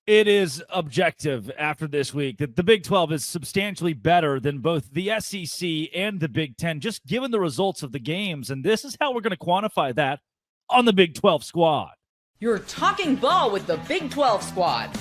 It is objective after this week that the Big 12 is substantially better than both the SEC and the Big 10, just given the results of the games. And this is how we're going to quantify that on the Big 12 squad. You're talking ball with the Big 12 squad.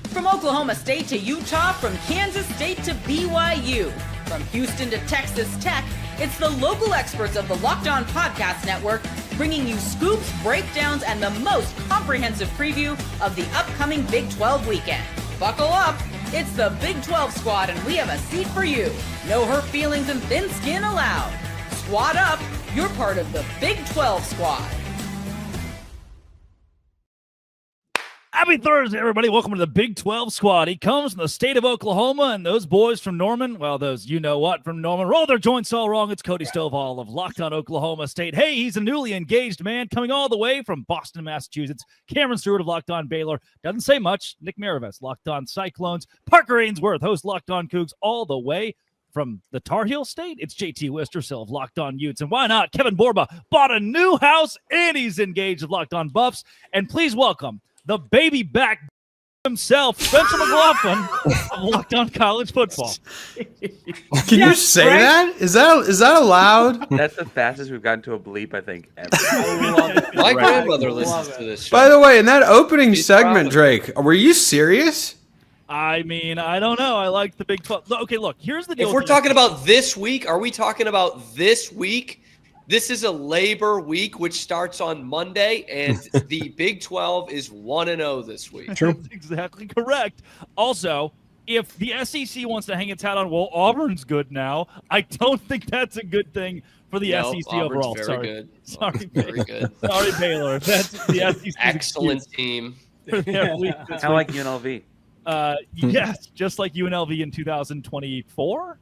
From Oklahoma State to Utah, from Kansas State to BYU, from Houston to Texas Tech, it's the local experts of the Locked On Podcast Network bringing you scoops, breakdowns, and the most comprehensive preview of the upcoming Big 12 weekend. Buckle up, it's the Big 12 squad and we have a seat for you. No hurt feelings and thin skin allowed. Squad up, you're part of the Big 12 squad. Happy Thursday, everybody. Welcome to the Big 12 squad. He comes from the state of Oklahoma, and those boys from Norman, well, those you-know-what from Norman, roll their joints all wrong. It's Cody Stovall of Locked On Oklahoma State. Hey, he's a newly engaged man coming all the way from Boston, Massachusetts. Cameron Stewart of Locked On Baylor. Doesn't say much. Nick Maravis, Locked On Cyclones. Parker Ainsworth, host Locked On Cougs, all the way from the Tar Heel State. It's JT Wistersill of Locked On Utes. And why not? Kevin Borba bought a new house, and he's engaged with Locked On Buffs. And please welcome the baby back himself, Spencer McLaughlin of Locked On College Football. Can you say that? Is that allowed? That's the fastest we've gotten to a bleep, I think, ever. My grandmother listens to this show. By the way, in that opening segment, Drake, were you serious? I mean, I don't know. I like the Big 12. Okay, look, here's the deal. If we're talking about this week, are we talking about this week? This is a Labor Week, which starts on Monday, and the Big 12 is 1-0 this week. True. That's exactly correct. Also, if the SEC wants to hang its hat on, well, Auburn's good now, I don't think that's a good thing for the SEC Auburn's overall. Very Sorry. good. Sorry, very good. Sorry, Baylor. That's the SEC. Excellent team. Kind of like UNLV. Yes, just like UNLV in 2024.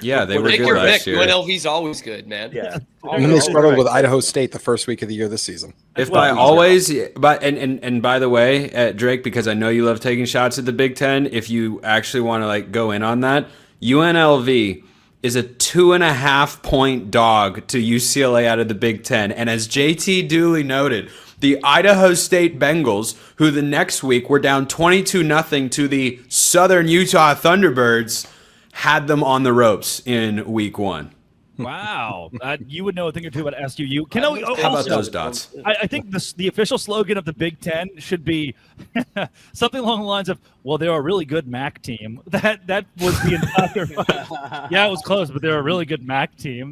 Yeah, they were Take good your last pick. year. UNLV's always good, man. Yeah. And then they struggled with Idaho State the first week of the year this season. If by always, but and by the way, Drake, because I know you love taking shots at the Big Ten. If you actually want to like go in on that, UNLV is a 2.5-point dog to UCLA out of the Big Ten, and as JT duly noted, the Idaho State Bengals, who the next week were down 22-0 to the Southern Utah Thunderbirds, had them on the ropes in week 1. Wow. You would know a thing or two about SUU. How about those dots? I think the official slogan of the Big Ten should be something along the lines of, well, they're a really good MAC team. That was the entire Yeah, it was close, but they're a really good MAC team.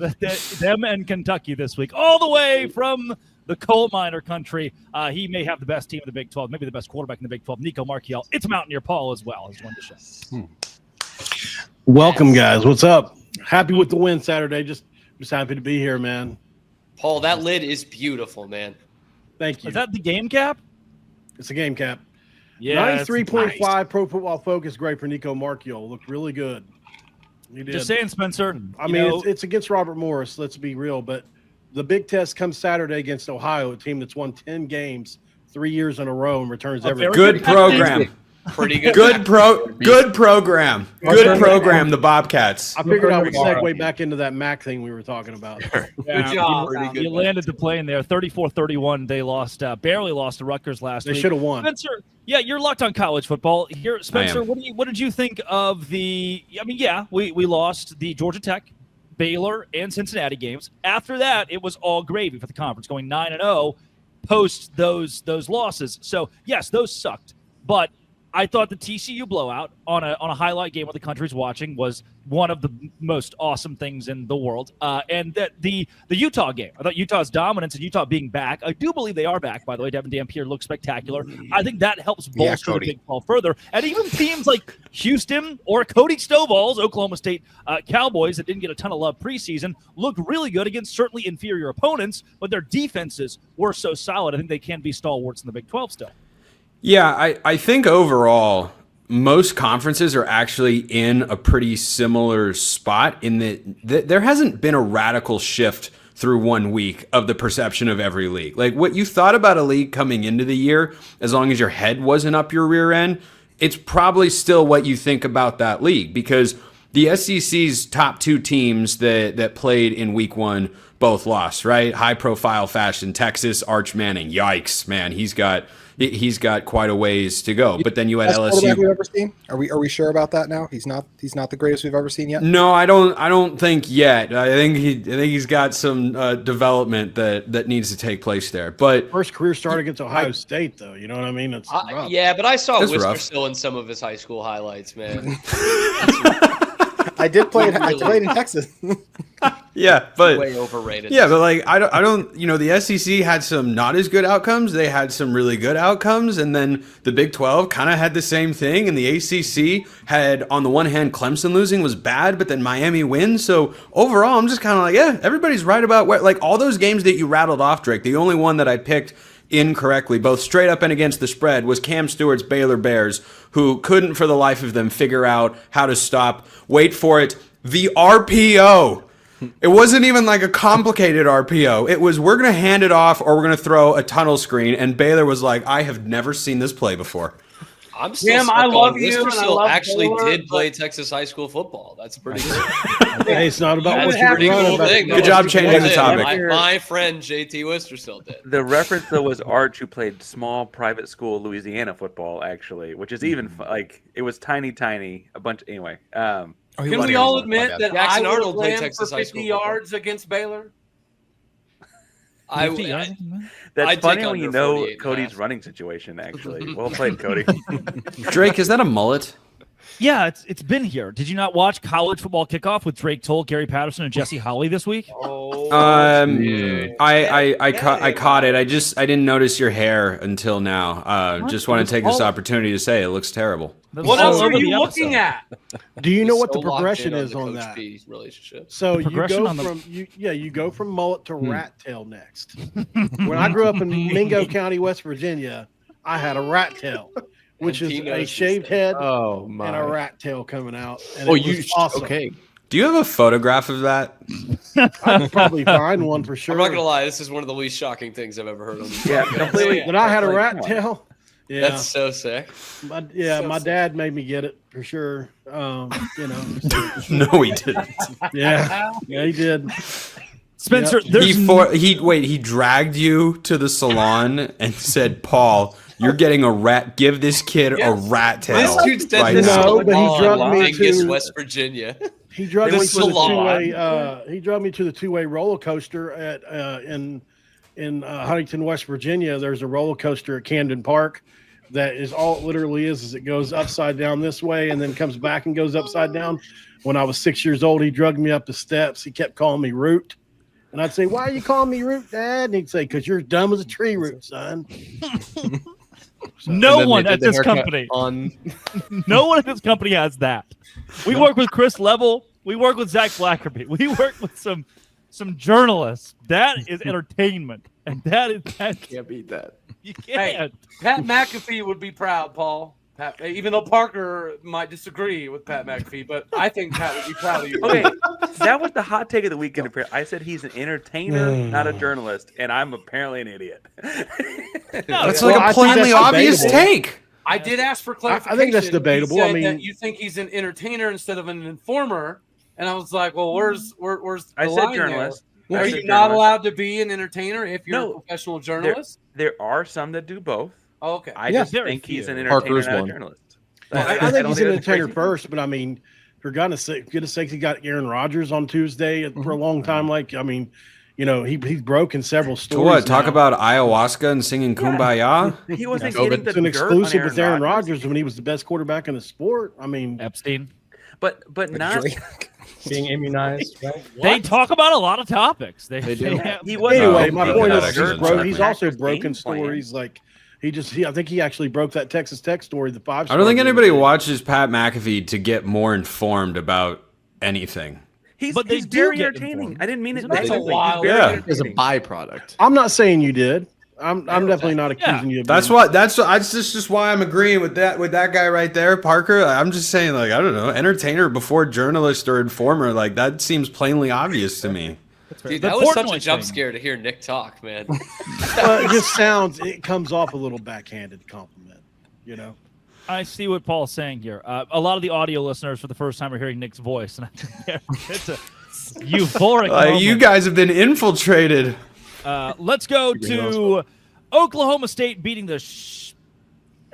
Them and Kentucky this week, all the way from the coal miner country. He may have the best team in the Big 12, maybe the best quarterback in the Big 12, Nico Marchiel. It's Mountaineer Paul as well. As one to show. Welcome, guys. What's up? Happy with the win Saturday. Just happy to be here, man. Paul, that lid is beautiful, man. Thank you. Is that the game cap? It's a game cap. Yeah. 93.5 nice. Pro Football Focus grade for Nico Marchiel. Looked really good. He did. Just saying, Spencer. I mean, it's against Robert Morris. Let's be real. But the big test comes Saturday against Ohio, a team that's won 10 games 3 years in a row and returns every Good program. Pretty good. Good program. Good program, the Bobcats. I figured I would segue back into that MAC thing we were talking about. Good job. You landed the plane there. 34-31. They lost, barely lost to Rutgers last week. They should have won. Spencer, yeah, you're locked on college football. Here, Spencer, what did you think of the – I mean, yeah, we lost the Georgia Tech, Baylor, and Cincinnati games. After that, it was all gravy for the conference, going 9-0 post those losses. So, yes, those sucked. But – I thought the TCU blowout on a highlight game what the country's watching was one of the most awesome things in the world. And that the Utah game, I thought Utah's dominance and Utah being back, I do believe they are back, by the way. Devin Dampier looks spectacular. I think that helps bolster the Big 12 further. And even teams like Houston or Cody Stovall's Oklahoma State Cowboys that didn't get a ton of love preseason looked really good against certainly inferior opponents, but their defenses were so solid. I think they can be stalwarts in the Big 12 still. Yeah, I think overall, most conferences are actually in a pretty similar spot in that there hasn't been a radical shift through 1 week of the perception of every league. Like what you thought about a league coming into the year, as long as your head wasn't up your rear end, it's probably still what you think about that league because the SEC's top 2 teams that played in week 1 both lost, right? High profile fashion. Texas, Arch Manning. Yikes, man. He's got he's got quite a ways to go. But then you had Best quarterback LSU. we've ever seen? Are we sure about that now? He's not the greatest we've ever seen yet. No, I don't think yet. I think he's got some development that needs to take place there. But First career start against Ohio State, though. You know what I mean? It's rough. Yeah, but I saw That's rough. Wistersill in some of his high school highlights, man. I did play. I played in Texas. yeah, but Way overrated. yeah, but like I don't. The SEC had some not as good outcomes. They had some really good outcomes, and then the Big 12 kind of had the same thing. And the ACC had, on the one hand, Clemson losing was bad, but then Miami wins. So overall, I'm just kind of like, yeah, everybody's right about what. Like all those games that you rattled off, Drake. The only one that I picked incorrectly, both straight up and against the spread, was Cam Stewart's Baylor Bears, who couldn't for the life of them figure out how to stop, wait for it, the RPO. It wasn't even like a complicated RPO. It was, we're going to hand it off or we're going to throw a tunnel screen, and Baylor was like, I have never seen this play before. I'm still Jim, stuck I on love you, and I Wistersill love actually Baylor, did play Texas high school football. That's pretty good. Hey, it's not about That's what a you're pretty running, cool but thing. Good job changing the topic. My friend JT Wistersill did. The reference though was Arch, who played small private school Louisiana football, actually, which is even like it was tiny, a bunch. Anyway, Can we all admit that Jackson I would Arnold played ran Texas for high 50 school yards against Baylor? that's I'd funny take when you under know 48.5. Cody's running situation. Actually, well played, Cody. Drake, is that a mullet? Yeah, it's been here. Did you not watch College Football Kickoff with Drake Toll, Gary Patterson, and Jesse Holley this week? I caught it. I didn't notice your hair until now. Just want to take this opportunity to say it looks terrible. What else are you looking at? Do you know what the So locked progression in is the on Coach that? B relationship. So you progression go on the- from you go from mullet to rat tail next. When I grew up in Mingo County, West Virginia, I had a rat tail, which And is he knows a this shaved thing. head Oh my. and a rat tail coming out. And Oh, it you was awesome. okay? Do you have a photograph of that? I'd probably find one for sure. I'm not gonna lie, this is one of the least shocking things I've ever heard on the Yeah, podcast. completely. But I had a Like, rat come on. tail. Yeah, That's so sick. my dad made me get it for sure. No, he didn't. Yeah, he did. Spencer, Yep. there's He dragged you to the salon and said, Paul, you're getting a rat. Give this kid a rat tail. This dude's dead. right This now. No, but he drugged me Vegas, to- West Virginia. He drove It me was to the salon. two-way. He drove me to the two-way roller coaster at in Huntington, West Virginia. There's a roller coaster at Camden Park that is all it literally is it goes upside down this way and then comes back and goes upside down. When I was 6 years old, he drugged me up the steps. He kept calling me Root, and I'd say, "Why are you calling me Root, Dad?" And he'd say, "Because you're dumb as a tree root, son." no one at this company. No one at this company has that. We work with Chris Level. We work with Zach Blackerby. We work with some journalists. That is entertainment, and that Can't beat that. you can't. Pat McAfee would be proud, Paul. Pat, even though Parker might disagree with Pat McAfee, but I think Pat would be proud of you. Okay, that was the hot take of the weekend. I said he's an entertainer, not a journalist, and I'm apparently an idiot. That's Well, like I a think plainly that's obvious debatable. take. I did ask for clarification. I think that's debatable. He I said mean- that you think he's an entertainer instead of an informer, and I was like, well, where's the I said line journalist. there? I Are said you not journalist. allowed to be an entertainer if you're No, a professional journalist? There are some that do both. Oh, okay. I Yeah. just Very think he's an few. entertainer, Parker's not a one. journalist. I think don't he's an that's entertainer crazy. first, but I mean, for goodness sake, he got Aaron Rodgers on Tuesday for a long time. Like, I mean, he's broken several To stories. what? Talk now. about ayahuasca and singing Kumbaya? He wasn't COVID. getting the It's an dirt exclusive on with Aaron Rodgers when he was the best quarterback in the sport. I mean, Epstein. but not. Being immunized, right? They talk about a lot of topics. They do. He was anyway, Oh, my he point got is accident he's track also record. broken Game plan. stories. Like I think he actually broke that Texas Tech story. The 5. I don't think anybody watches Pat McAfee to get more informed about anything. But they He's do very get entertaining. informed. I didn't mean it Isn't that negatively. a He's wild- very Yeah. As a entertaining. byproduct. I'm not saying you did. I'm definitely not accusing you of That's being- why. That's just why I'm agreeing with that guy right there, Parker. I'm just saying, like, I don't know, entertainer before journalist or informer. Like, that seems plainly obvious to me. Dude, The that was such a Portnoy jump thing. scare to hear Nick talk, man. it comes off a little backhanded compliment, I see what Paul's saying here. A lot of the audio listeners for the first time are hearing Nick's voice, and it's a euphoric. You moment. guys have been infiltrated. Let's go to Oklahoma State beating the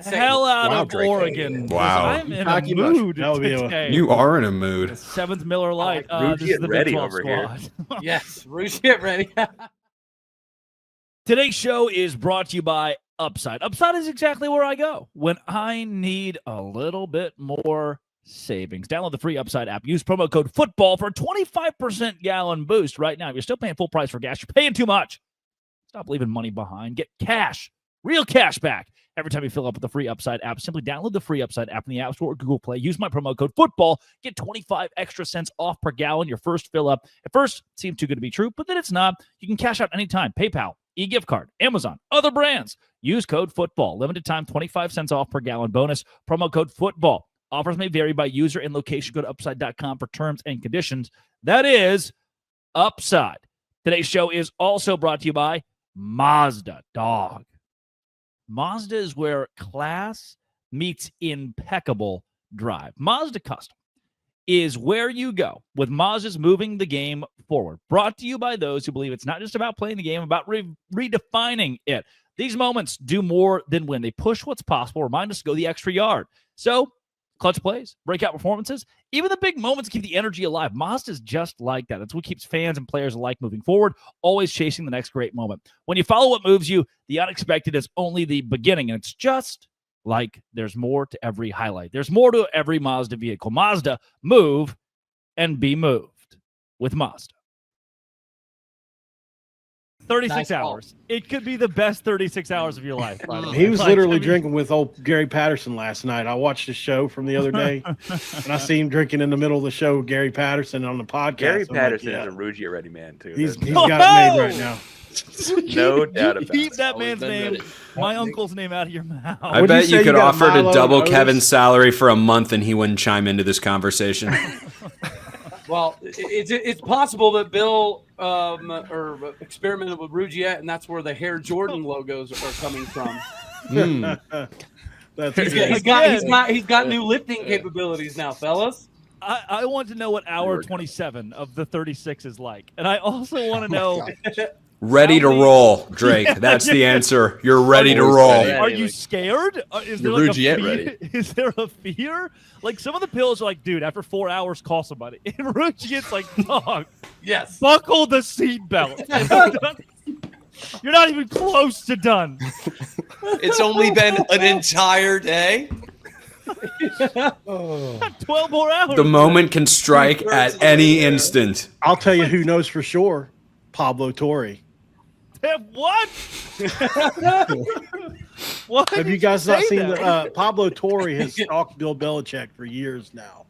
hell out of Drake. Oregon. Wow. I'm in a Hockey mush. mood That would be today. You are in a mood. Seventh Miller Lite. Rougeet This is the Big ready 12 over here. squad. Yes, Rougeet ready. Today's show is brought to you by Upside. Upside is exactly where I go when I need a little bit more savings. Download the free Upside app. Use promo code FOOTBALL for a 25% gallon boost right now. If you're still paying full price for gas, you're paying too much. Stop leaving money behind. Get cash, real cash back every time you fill up with the free Upside app. Simply download the free Upside app in the App Store or Google Play. Use my promo code FOOTBALL. Get 25 extra cents off per gallon your first fill up. At first, it seemed too good to be true, but then it's not. You can cash out anytime. PayPal, e-gift card, Amazon, other brands. Use code FOOTBALL. Limited time, 25 cents off per gallon bonus. Promo code FOOTBALL. Offers may vary by user and location. Go to upside.com for terms and conditions. That is Upside. Today's show is also brought to you by Mazda, dog. Mazda is where class meets impeccable drive. Mazda Custom is where you go with Mazda's moving the game forward. Brought to you by those who believe it's not just about playing the game, about redefining it. These moments do more than win. They push what's possible, remind us to go the extra yard. So, clutch plays, breakout performances, even the big moments keep the energy alive. Mazda's just like that. That's what keeps fans and players alike moving forward, always chasing the next great moment. When you follow what moves you, the unexpected is only the beginning, and it's just like there's more to every highlight. There's more to every Mazda vehicle. Mazda, move and be moved with Mazda. 36 Nice hours. It could be the best 36 hours of your life. By the way. He was Like, literally I mean, drinking with old Gary Patterson last night. I watched the show from the other day, and I see him drinking in the middle of the show with Gary Patterson on the podcast. Gary I'm like, Patterson yeah. is a Rougeet ready man too. He's That's- got it made right now. no doubt about Keep it. that Always man's been name, ready. my uncle's name out of your mouth. I What'd bet you say you could you got offer to Milo double and Kevin's Otis? salary for a month and he wouldn't chime into this conversation. Well, it's possible that Bill or experimented with Rougeet, and that's where the Hair Jordan logos are coming from. That's He's good. got new lifting capabilities now, fellas. I want to know what hour 27 of the 36 is like. And I also want to know, Ready to roll, Drake. That's the answer. You're ready to roll. are you scared? Is there You're like a Rougeet fear? ready. Is there a fear? Like some of the pills are like, dude, after 4 hours, call somebody. And Rougeet's like, dog, Yes. buckle the seatbelt. You're not even close to done. It's only been an entire day. 12 more hours. The moment can strike at any instant. I'll tell you who knows for sure. Pablo Torre. What? What? Have you guys not seen the Pablo Torre has stalked Bill Belichick for years now.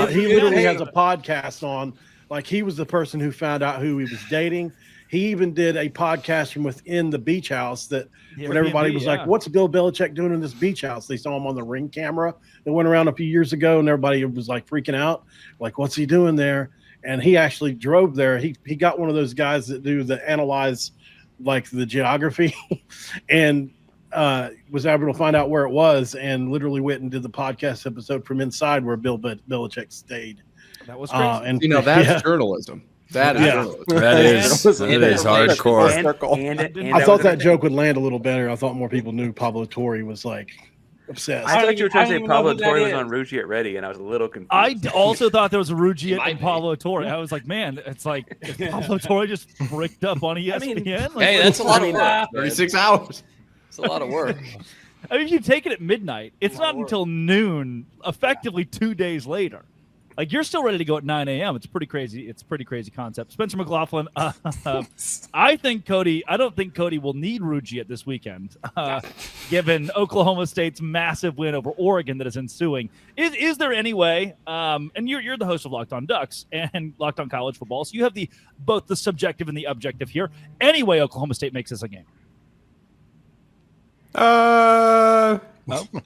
He literally has a podcast on, like, he was the person who found out who he was dating. He even did a podcast from within the beach house that when everybody was like, what's Bill Belichick doing in this beach house? They saw him on the Ring camera that went around a few years ago, and everybody was like freaking out, like, what's he doing there? And he actually drove there. He got one of those guys that do the analyze, like, the geography and was able to find out where it was, and literally went and did the podcast episode from inside where Bill Belichick stayed. That was crazy. And That's journalism. That is Yeah. journalism. That is hardcore. And I thought that joke would land a little better. I thought more people knew Pablo Torre was like obsessed. I thought you were trying to say I don't even know Pablo who that Torre was is. on Rougeet ready, and I was a little confused. I also thought there was a Rougeet Might and be. Pablo Torre. I was like, man, it's like is Pablo Torre just bricked up on ESPN. Like, Hey, that's a lot of work. man. 36 hours. It's a lot of work. I mean, if you take it at midnight, it's not until noon, effectively 2 days later. Like, you're still ready to go at 9 a.m. It's pretty crazy. It's a pretty crazy concept. Spencer McLaughlin, I don't think Cody will need Rougeet this weekend, given Oklahoma State's massive win over Oregon that is ensuing. Is there any way, and you're the host of Locked On Ducks and Locked On College Football, so you have both the subjective and the objective here. Any way Oklahoma State makes this a game?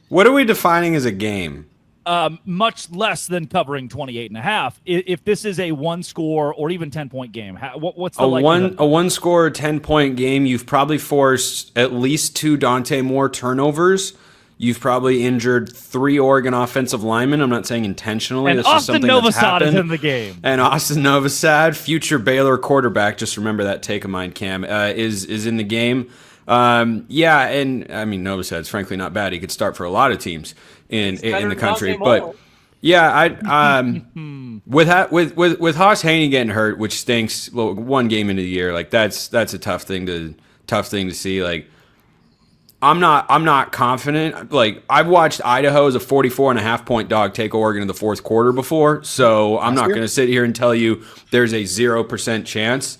What are we defining as a game? Much less than covering 28.5. If this is a one score or even 10-point game, what's the likelihood? A one score 10-point game? You've probably forced at least 2 Dante Moore turnovers. You've probably injured 3 Oregon offensive linemen. I'm not saying intentionally. And This is Austin something that's Novosad is happened. in the game. And Austin Novosad, future Baylor quarterback, just remember that take of mine, Cam, is in the game. Yeah, and I mean Novosad's frankly not bad. He could start for a lot of teams in the country, but yeah, with Haas Haney getting hurt, which stinks. Well, one game into the year, like that's a tough thing to see. Like I'm not confident. Like I've watched Idaho as a 44.5 point dog take Oregon in the fourth quarter before, so I'm not going to sit here and tell you there's a 0% chance.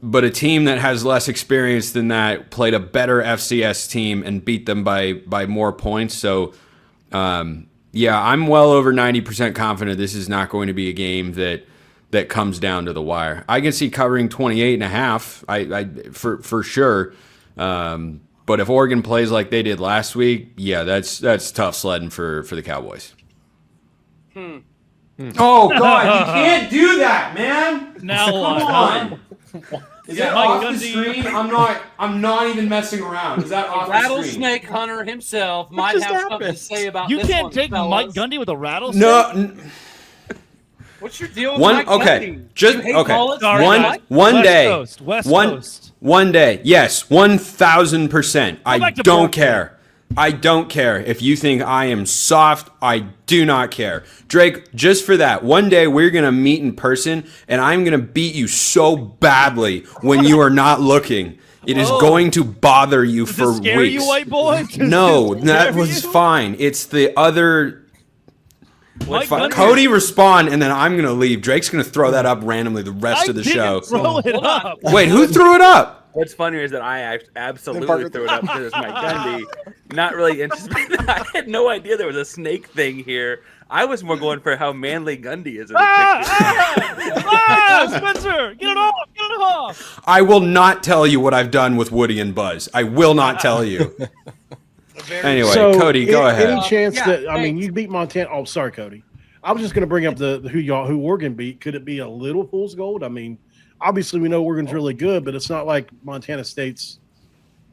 But a team that has less experience than that played a better FCS team and beat them by more points. So, yeah, I'm well over 90% confident this is not going to be a game that comes down to the wire. I can see covering 28.5, for sure. But if Oregon plays like they did last week, yeah, that's tough sledding for the Cowboys. Oh God, you can't do that, man. Now Come what? on. Is that Mike off the Gundy? screen? I'm not even messing around. Is that off the screen? Rattlesnake hunter himself might have something to say about You this can't one, take fellas. Mike Gundy with a rattlesnake? No. What's your deal with One Mike okay. Gundy? Just You hate okay. college? Sorry, One Mike. one West day. Coast, West one Coast. one day. Yes, 1,000%. I back to don't Portland. care. I don't care if you think I am soft. I do not care. Drake, just for that, one day we're going to meet in person and I'm going to beat you so badly when you are not looking. It is going to bother you Does for it scare weeks. you, white boy? No, Does it that scare was you? fine. It's the other. Mike Fine. Gundy- Cody, respond, and then I'm going to leave. Drake's going to throw that up randomly the rest of the show. Throw it up. Wait, who threw it up? What's funnier is that I absolutely Parker- threw it up because it's Mike Gundy. Not really interested. I had no idea there was a snake thing here. I was more going for how manly Gundy is in the picture. Spencer, get it off, get it off. I will not tell you what I've done with Woody and Buzz. I will not tell you. Anyway, So, Cody, go ahead. Any chance yeah, that I mean thanks. you beat Montana? Oh, sorry, Cody. I was just going to bring up the who Oregon beat. Could it be a little fool's gold? I mean, obviously we know Oregon's really good, but it's not like Montana State's.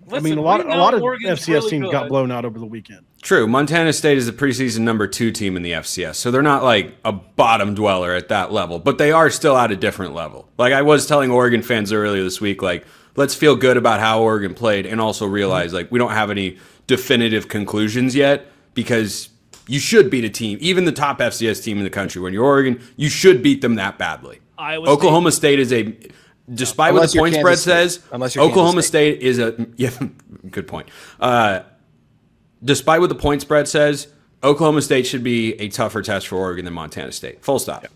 Listen, I mean, a we lot know of Oregon's FCS really teams got good. blown out over the weekend. True. Montana State is the preseason number 2 team in the FCS, so they're not like a bottom dweller at that level, but they are still at a different level. Like I was telling Oregon fans earlier this week, like let's feel good about how Oregon played and also realize like we don't have any definitive conclusions yet because you should beat a team, even the top FCS team in the country. When you're Oregon, you should beat them that badly. Oklahoma State is a, despite what Unless the you're point spread Kansas State. says, Unless you're Oklahoma Kansas State is a, yeah, good point. Despite what the point spread says, Oklahoma State should be a tougher test for Oregon than Montana State. Full stop.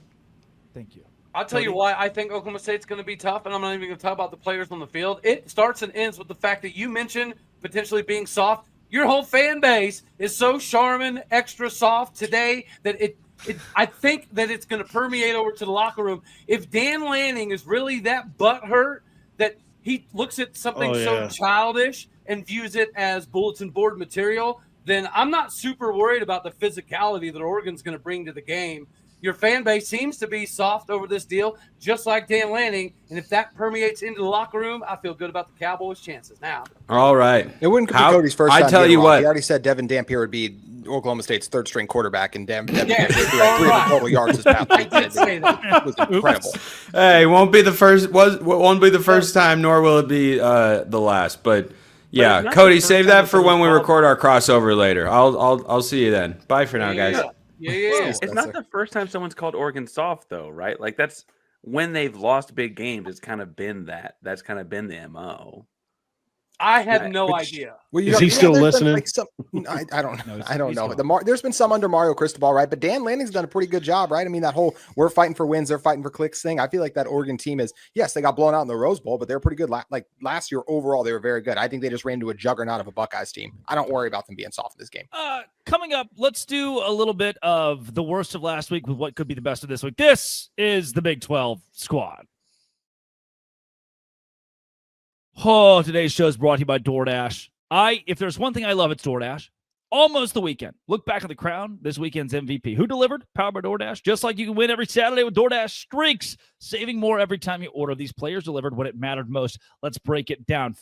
Thank you. I'll tell you why I think Oklahoma State's going to be tough, and I'm not even going to talk about the players on the field. It starts and ends with the fact that you mentioned potentially being soft. Your whole fan base is so Charmin, extra soft today that I think that it's going to permeate over to the locker room. If Dan Lanning is really that butthurt that he looks at something so childish and views it as bulletin board material, then I'm not super worried about the physicality that Oregon's going to bring to the game. Your fan base seems to be soft over this deal, just like Dan Lanning. And if that permeates into the locker room, I feel good about the Cowboys' chances now. All right. It wouldn't be Cody's first time. I tell being you wrong. what. He already said Devin Dampier would be Oklahoma State's third string quarterback, and Devin Yeah, Dampier threw like 300 total yards this past I week. did say that. It was incredible. Hey, won't be the first time, nor will it be the last. But yeah, not Cody, the first save time that for when we someone's record our crossover later. I'll see you then. Bye for now, guys. Yeah. It's not the first time someone's called Oregon soft, though, right? Like that's when they've lost big games. It's kind of been that. That's kind of been the MO. I had no idea. Well, Is he still there's been, listening? like, some, I don't know. I don't he's know. gone. There's been some under Mario Cristobal, right? But Dan Lanning's done a pretty good job, right? I mean, that whole we're fighting for wins, they're fighting for clicks thing. I feel like that Oregon team is, yes, they got blown out in the Rose Bowl, but they're pretty good. Like last year overall, they were very good. I think they just ran into a juggernaut of a Buckeyes team. I don't worry about them being soft in this game. Coming up, let's do a little bit of the worst of last week with what could be the best of this week. This is the Big 12 squad. Oh, today's show is brought to you by DoorDash. If there's one thing I love, it's DoorDash. Almost the weekend. Look back at the crown. This weekend's MVP. Who delivered? Powered by DoorDash. Just like you can win every Saturday with DoorDash Streaks. Saving more every time you order. These players delivered when it mattered most. Let's break it down.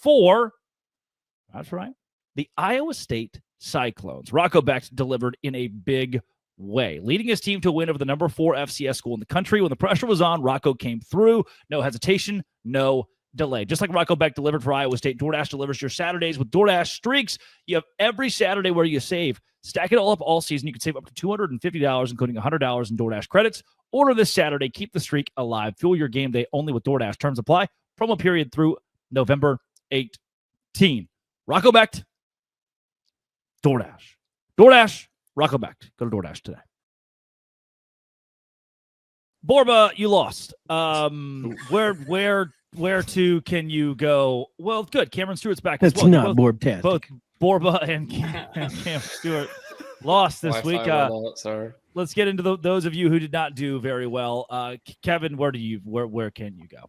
That's right, the Iowa State Cyclones. Rocco Becht delivered in a big way, leading his team to a win over the number 4 FCS school in the country. When the pressure was on, Rocco came through. No hesitation, no delay. Just like Rocco Beck delivered for Iowa State, DoorDash delivers your Saturdays with DoorDash Streaks. You have every Saturday where you save. Stack it all up all season. You can save up to $250, including $100 in DoorDash credits. Order this Saturday. Keep the streak alive. Fuel your game day only with DoorDash. Terms apply. Promo period through November 18. Rocco Beck, DoorDash. DoorDash, Rocco Beck. Go to DoorDash today. Borba, you lost. Where to can you go? Well, good. Cameron Stewart's back as That's well. not Borbtastic. Both Borba and Cam Stewart lost this week. Let's get into those of you who did not do very well. Kevin, where can you go?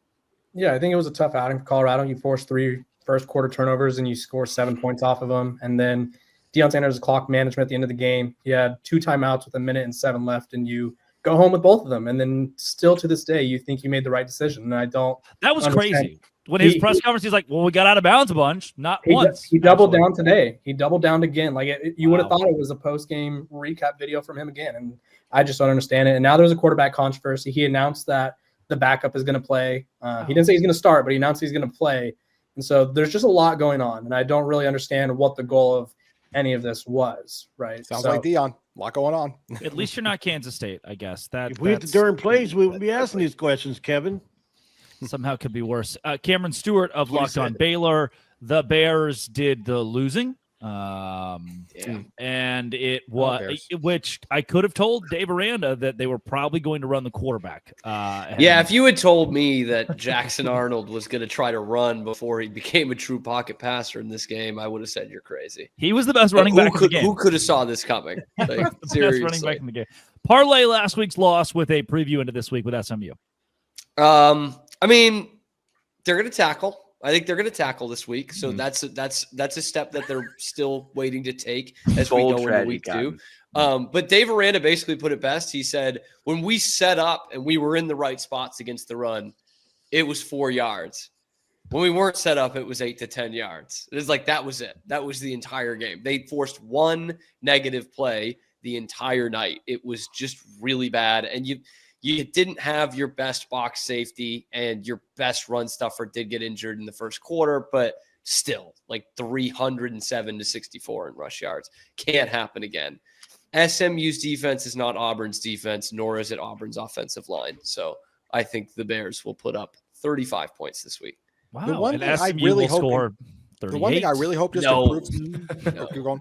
Yeah, I think it was a tough outing for Colorado. You forced 3 first quarter turnovers and you score 7 points off of them. And then Deion Sanders' clock management at the end of the game. You had 2 timeouts with 1:07 left, and you go home with both of them. And then still to this day, you think you made the right decision. And I don't. That was crazy. When his press conference, he's like, well, we got out of bounds a bunch, not once. He doubled down today. He doubled down again. Like you would have thought it was a post-game recap video from him again. And I just don't understand it. And now there's a quarterback controversy. He announced that the backup is going to play. He didn't say he's going to start, but he announced he's going to play. And so there's just a lot going on. And I don't really understand what the goal of any of this was, right? Sounds like Deion. A lot going on. At least you're not Kansas State, I guess. If we hit the darn plays, we wouldn't be asking these questions, Kevin. Somehow could be worse. Cameron Stewart of Locked On Baylor. The Bears did the losing. And it was, which I could have told Dave Aranda that they were probably going to run the quarterback. If you had told me that Jackson Arnold was going to try to run before he became a true pocket passer in this game, I would have said you're crazy. He was the best running back in the game. Who could have saw this coming? Like, seriously. Best running back in the game. Parlay last week's loss with a preview into this week with SMU. I mean, they're going to tackle. I think they're going to tackle this week, so that's a step that they're still waiting to take as we go into week 2. But Dave Aranda basically put it best. He said, when we set up and we were in the right spots against the run, it was 4 yards. When we weren't set up, it was 8 to 10 yards. It was like that was it. That was the entire game. They forced one negative play the entire night. It was just really bad, and you didn't have your best box safety, and your best run stuffer did get injured in the first quarter, but still, like 307 to 64 in rush yards. Can't happen again. SMU's defense is not Auburn's defense, nor is it Auburn's offensive line. So I think the Bears will put up 35 points this week. Wow. The one and thing SMU I really will score 38. The one thing I really hope just improves. Keep going.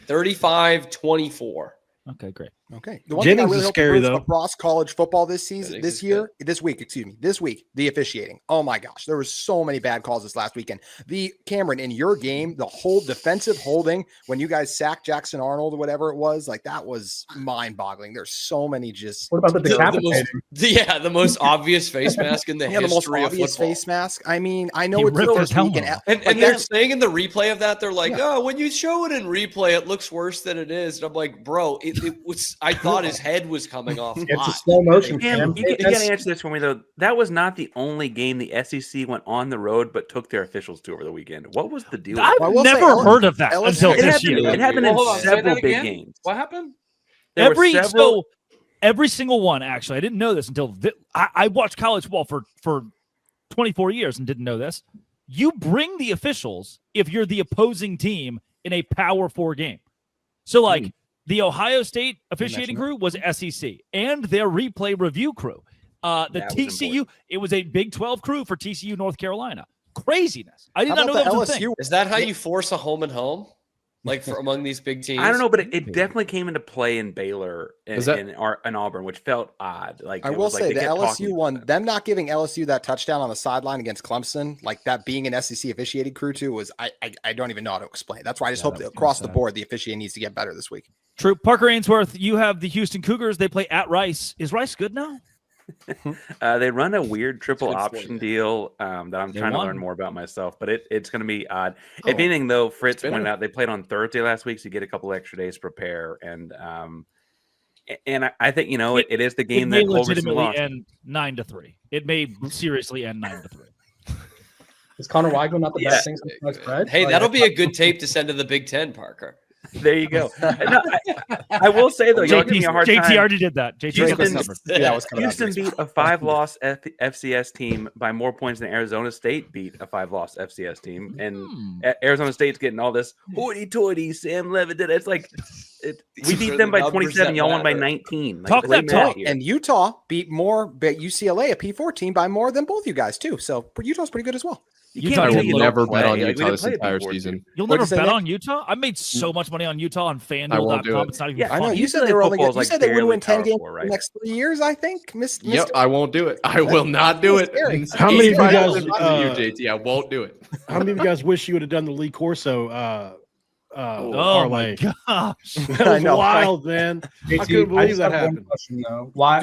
35-24. Okay, great. Okay. The one thing I really hope scary, improves though. across college football this week, the officiating. Oh my gosh, there was so many bad calls this last weekend. Cameron, in your game, the whole defensive holding when you guys sacked Jackson Arnold or whatever it was, like that was mind-boggling. There's so many just. What about the decapitating? The most obvious face mask in the history the most obvious of football. face mask. I mean, I know He it's the ripped first his week, helmet and they're saying in the replay of that, they're like, oh, when you show it in replay, it looks worse than it is. And I'm like, bro, it was. I thought his head was coming off. It's a slow motion. Cam, you got to answer this for me, though. That was not the only game the SEC went on the road but took their officials to over the weekend. What was the deal? I've never heard of that until this year. It happened in several big games. What happened? Every single one, actually. I didn't know this until I watched college football for 24 years and didn't know this. You bring the officials if you're the opposing team in a Power 4 game. So, like, the Ohio State officiating crew was SEC, and their replay review crew. The TCU, it was a Big 12 crew for TCU North Carolina. Craziness. I did not know that was a thing. Is that how you force a home and home? Like for among these big teams? I don't know, but it definitely came into play in Baylor and Auburn, which felt odd. Like I will say the LSU one, them not giving LSU that touchdown on the sideline against Clemson, like that being an SEC officiating crew too, was I don't even know how to explain. That's why I just hope that across the board the officiating needs to get better this week. True. Parker Ainsworth, you have the Houston Cougars. They play at Rice. Is Rice good now? They run a weird triple option deal that I'm trying to learn more about myself, but it's going to be odd. If anything, though, Fritz pointed out they played on Thursday last week, so you get a couple extra days to prepare. And I think it is the game that legitimately lost. End 9-3. It may seriously end 9-3. Is Connor Weigel not the best thing since spread? Hey, that'll be a good tape to send to the Big Ten, Parker. There you go. No, I will say though, y'all give me a hard JT time. already did that. Houston beat a 5-loss FCS team by more points than Arizona State beat a 5-loss FCS team, and Arizona State's getting all this hoity-toity. Sam Levitt did it. It's like we beat them by 27. Y'all won by 19. Talk that talk. And Utah beat UCLA, a P4 team, by more than both you guys too. So Utah's pretty good as well. I will never bet on Utah this entire season. You'll never bet on Utah? I made so much money on Utah on FanDuel.com. It's not even funny. I know. You said they were only good. You said they would win 10 games in the next 3 years, I think. Yep, I won't do it. I will not do it. How many of you guys, JT, I won't do it. How many of you guys wish you would have done the Lee Corso parlay? Oh my gosh. That was wild, man. I couldn't believe that happened. Question, though. Why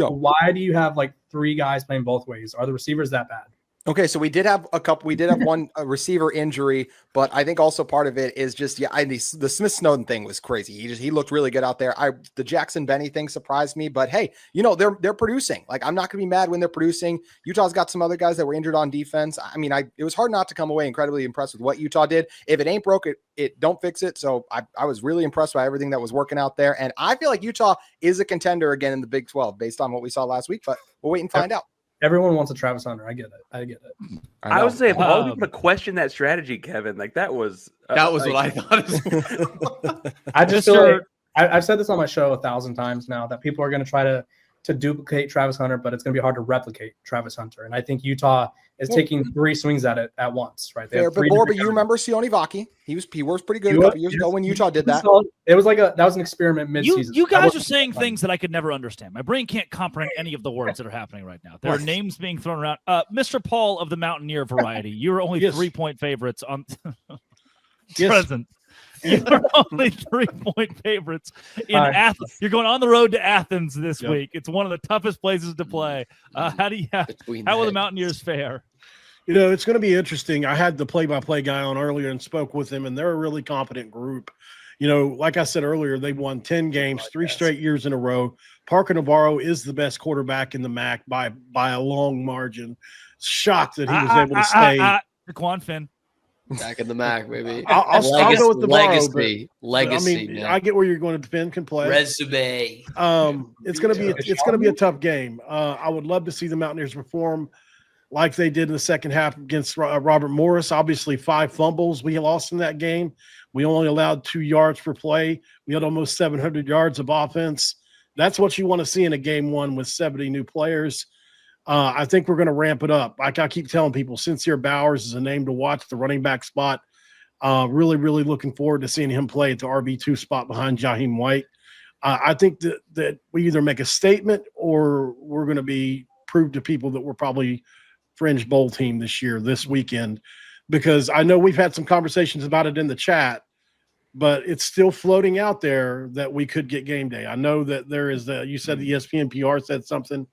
do you have like 3 guys playing both ways? Are the receivers that bad? Okay, so we did have a couple. We did have one receiver injury, but I think also part of it is just the Smith Snowden thing was crazy. He looked really good out there. The Jackson Benny thing surprised me, but hey, they're producing. Like, I'm not going to be mad when they're producing. Utah's got some other guys that were injured on defense. I mean, it was hard not to come away incredibly impressed with what Utah did. If it ain't broke, it don't fix it. So I was really impressed by everything that was working out there, and I feel like Utah is a contender again in the Big 12 based on what we saw last week. But we'll wait and find out. Everyone wants a Travis Hunter. I get it. I would say if all people to question that strategy, Kevin, like that was what I thought. I just feel like I've said this on my show 1,000 times now that people are going to try to duplicate Travis Hunter, but it's going to be hard to replicate Travis Hunter. And I think Utah is taking 3 swings at it at once, right? But you remember Sione Vaki? He works pretty good a couple years ago when Utah did that. It was like that was an experiment mid-season. You guys are saying things that I could never understand. My brain can't comprehend any of the words that are happening right now. There are names being thrown around. Mr. Paul of the Mountaineer variety, you were only 3-point favorites on present. You're only 3-point favorites in Athens. You're going on the road to Athens this week. It's one of the toughest places to play. How will the Mountaineers fare? It's going to be interesting. I had the play-by-play guy on earlier and spoke with him, and they're a really competent group. Like I said earlier, they've won 10 games, 3 straight years in a row. Parker Navarro is the best quarterback in the MAC by a long margin. Shocked that he was able to stay. Jaquan Finn. Back in the MAC, baby. I'll go with the legacy. I mean, I get where you're going to. Finn can play. Resume. It's going to be a tough game. I would love to see the Mountaineers perform like they did in the second half against Robert Morris. Obviously, 5 fumbles we lost in that game. We only allowed 2 yards per play. We had almost 700 yards of offense. That's what you want to see in a game 1 with 70 new players. I think we're going to ramp it up. Like I keep telling people, Sincere Bowers is a name to watch at the running back spot. Really, really looking forward to seeing him play at the RB2 spot behind Jaheim White. I think that we either make a statement or we're going to prove to people that we're probably fringe bowl team this weekend, because I know we've had some conversations about it in the chat, but it's still floating out there that we could get game day. I know that there is you said the ESPN PR said something.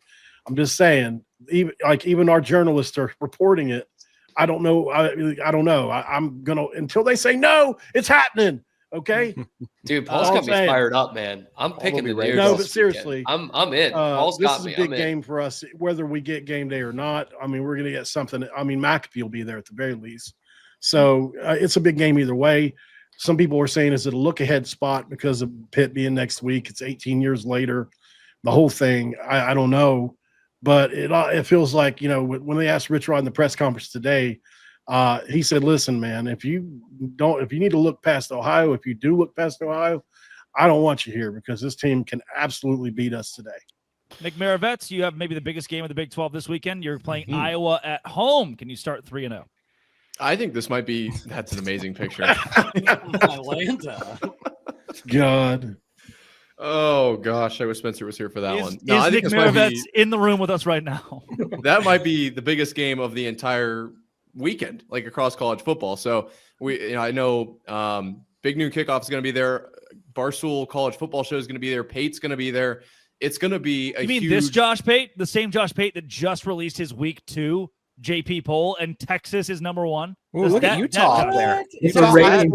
I'm just saying, even our journalists are reporting it. I don't know. I don't know. I'm gonna until they say no, it's happening. Okay, dude. Paul's got me fired up, man. I'm picking the Raiders. No, but seriously, I'm in. Paul's got me. This is a big game for us, whether we get game day or not. I mean, we're gonna get something. I mean, McAfee will be there at the very least. So it's a big game either way. Some people were saying, is it a look ahead spot because of Pitt being next week? It's 18 years later. The whole thing, I don't know. But it feels like, when they asked Rich Rod in the press conference today, he said, listen, man, if you need to look past Ohio, if you do look past Ohio, I don't want you here because this team can absolutely beat us today. Nick Maravets, you have maybe the biggest game of the Big 12 this weekend. You're playing Iowa at home. Can you start 3-0? I think this might be – that's an amazing picture. Atlanta. God. Oh, gosh. I wish Spencer was here for that one. No, I think Nick Maravets in the room with us right now? That might be the biggest game of the entire weekend, like across college football. So, I know Big Noon Kickoff is going to be there. Barstool College Football Show is going to be there. Pate's going to be there. It's going to be a huge... You mean this Josh Pate? The same Josh Pate that just released his week 2 JP poll and Texas is number 1? Ooh, look at Utah up there. It's a rating.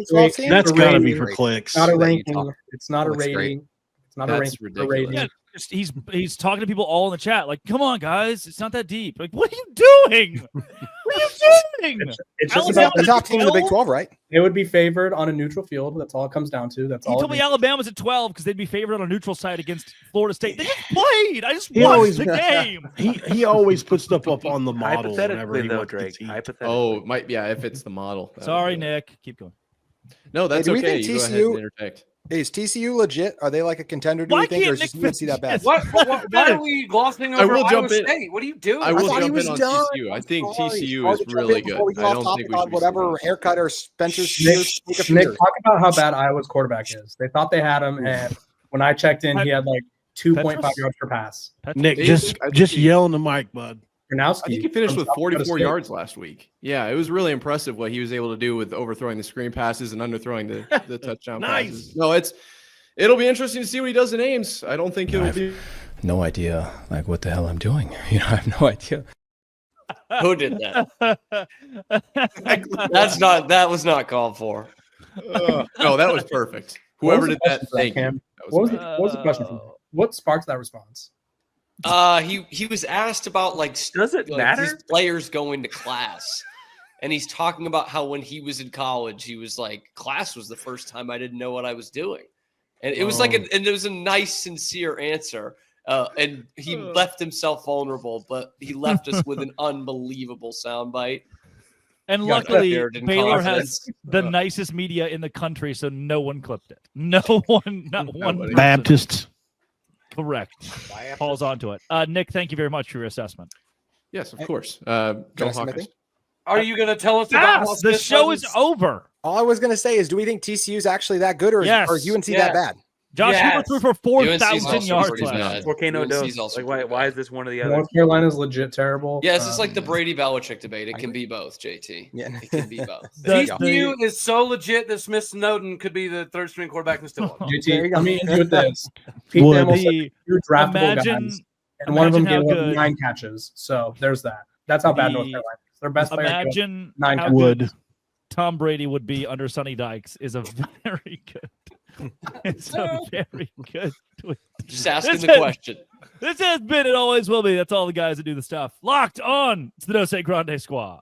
That's got to be for clicks. Not a ranking. It's not a rating. Great. It's not a ranking. He's talking to people all in the chat like, come on, guys, it's not that deep. Like, what are you doing? What are you doing? It's just Alabama about the top team in the Big 12, right? It would be favored on a neutral field. That's all it comes down to. That's all. You told me Alabama's at 12 because they'd be favored on a neutral side against Florida State. They just played. I just watched the game. He always puts stuff up on the model. Hypothetically, though, Drake. If it's the model. Sorry, Nick. Keep going. No, that's do we okay. think You go ahead TCU and interject. Is TCU legit? Are they like a contender? Do Why you think, or can't is Nick just UNC that bad? Why are we glossing over Iowa State? What are you doing? I will thought he jump was in on done. TCU. I think Sorry. TCU is really good. I don't think we should be whatever haircut or Spencer's. Nick, talk about how bad Iowa's quarterback is. They thought they had him, and when I checked in, he had like 2.5 yards per pass. Nick, just yell in the mic, bud. I think he finished with 44 yards last week. Yeah, it was really impressive what he was able to do with overthrowing the screen passes and underthrowing the touchdown passes. No, it'll be interesting to see what he does in Ames. I don't think it'll be. No idea, like what the hell I'm doing. I have no idea. Who did that? That was not called for. No, that was perfect. Whoever did that, thank you. What was the question? What sparked that response? He was asked about does it matter? These players going to class, and he's talking about how when he was in college, he was like, class was the first time I didn't know what I was doing, and it was and it was a nice, sincere answer, and he left himself vulnerable, but he left us with an unbelievable soundbite. And luckily, Baylor has the nicest media in the country, so no one clipped it. No one, not one. Baptists. Correct. Paul's onto it. Nick, thank you very much for your assessment. Yes, of course. Go Hawkeyes. Are you going to tell us about how the show is over? All I was going to say is, do we think TCU is actually that good, or is UNC that bad? Josh Hoover threw for 4,000 yards last. Volcano Dose. Why is this one of the other? North Carolina's legit terrible. Yeah, it's just like the Brady Belichick debate. It can be both, JT. Yeah, it can be both. TCU is so legit that Smith Snowden could be the third string quarterback in still. JT, let me end with this. Pete Thamel said two draftable guys, and one of them gave up 9 catches. So there's that. That's how bad North Carolina is. Their best player. Imagine 9 how good Tom Brady would be under Sonny Dykes is a very good. It's a very good tweet. Just asking the question. This has been, it always will be. That's all the guys that do the stuff. Locked on. It's the No Say Grande Squad.